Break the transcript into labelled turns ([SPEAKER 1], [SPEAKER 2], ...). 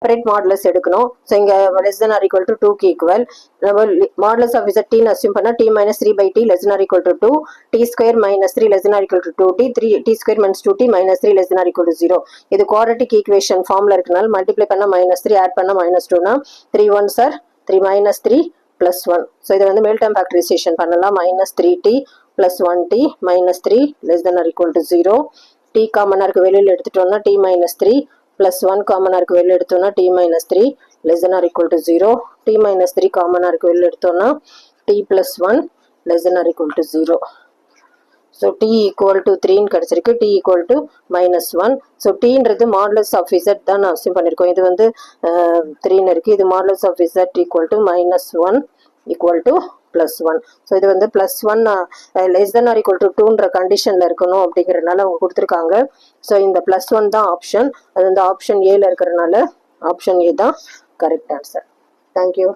[SPEAKER 1] Separate modulus எடுக்கணும். So இங்கே less than or equal to 2க்கு ஈக்குவல். நம்ம மாடுலஸ் ஆஃப் இசட் டீன்னு அசியூம் பண்ணால் t minus 3/t less than or equal to 2, t square minus 3 less than or equal to 2t, t square minus 2t minus 3 less than or equal to 0. இது quadratic equation ஃபார்ம்ல இருக்கனால multiply பண்ணால் -3 add பண்ணால் -2னா 3 1s are 3 minus 3 plus 1. So இதை வந்து மேல் time factorisation பண்ணலாம். -3t plus 1t minus 3 less than or equal to 0. t காமனாக இருக்கு வெளியில் எடுத்துட்டோம்னா t minus 3 plus 1 காமனாக இருக்கு வெளியில் எடுத்தோம்னா t minus 3 less than or equal to 0. t minus 3 காமனாக இருக்கு வெளியில் எடுத்தோம்னா t plus 1 less than or equal to 0. So t equal to 3 கிடைச்சிருக்கு. t equal to -1. So tன்றது மாடுலஸ் ஆஃப் z தான் நான் அசியூம் பண்ணியிருக்கோம். இது வந்து 3 இருக்கு. இது modulus of z equal to -1 equal to +1. So இது வந்து +1 less than or equal to 2ன்ற கண்டிஷனில் இருக்கணும் அப்படிங்கிறதுனால அவங்க கொடுத்துருக்காங்க. ஸோ இந்த +1 தான் ஆப்ஷன். அது வந்து ஆப்ஷன் ஏல இருக்கிறதுனால ஆப்ஷன் ஏ தான் கரெக்ட் ஆன்சர். தேங்க்யூ.